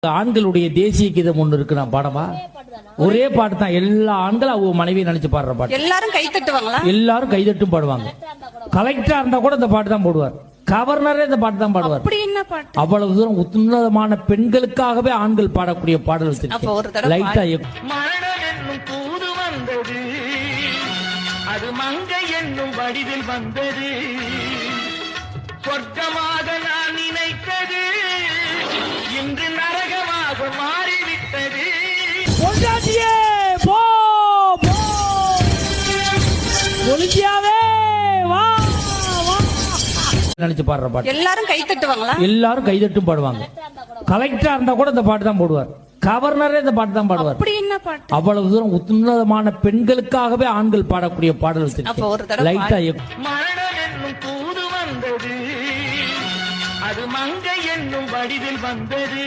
ஆண்களுடைய தேசிய கீதம் ஒண்ணு இருக்கு, நான் பாடவா? ஒரே பாட்டு தான், எல்லா ஆண்களும் அவங்க மனைவியை நினைச்சு பாடுற பாட்டு. எல்லாரும் கை தட்டுவாங்களா? எல்லாரும் கைதட்டும் பாடுவாங்க. கலெக்டரா இருந்தா கூட இந்த பாட்டு தான் போடுவார், கவர்னரே இந்த பாட்டு தான் பாடுவார். அப்படி என்ன பாட்டு? அவ்வளவு தூரம் உன்னதமான பெண்களுக்காகவே ஆண்கள் பாடக்கூடிய பாடல் லைட்டா. மரணம் என்னும் தூது வந்தது, அது மங்கை என்னும் வடிவில் வந்தது, சொர்க்கமாக நான் நினைத்தது இன்று நரகமாக மாறிவிட்டது. நினைச்சு பாடுற பாட்டு. எல்லாரும் கை தட்டுவாங்களா? எல்லாரும் கைதட்டும் பாடுவாங்க. கலெக்டரா இருந்தா கூட இந்த பாட்டு தான் போடுவார், கவர்னரே இந்த பாட்டு தான் பாடுவார். அப்படி என்ன பாட்டு? அவ்வளவு தூரம் உன்னதமான பெண்களுக்காகவே ஆண்கள் பாடக்கூடிய பாடல் லைட்டா. மரணம் என்னும் தூது வந்தது, அது மங்கை என்னும் வடிவில் வந்தது,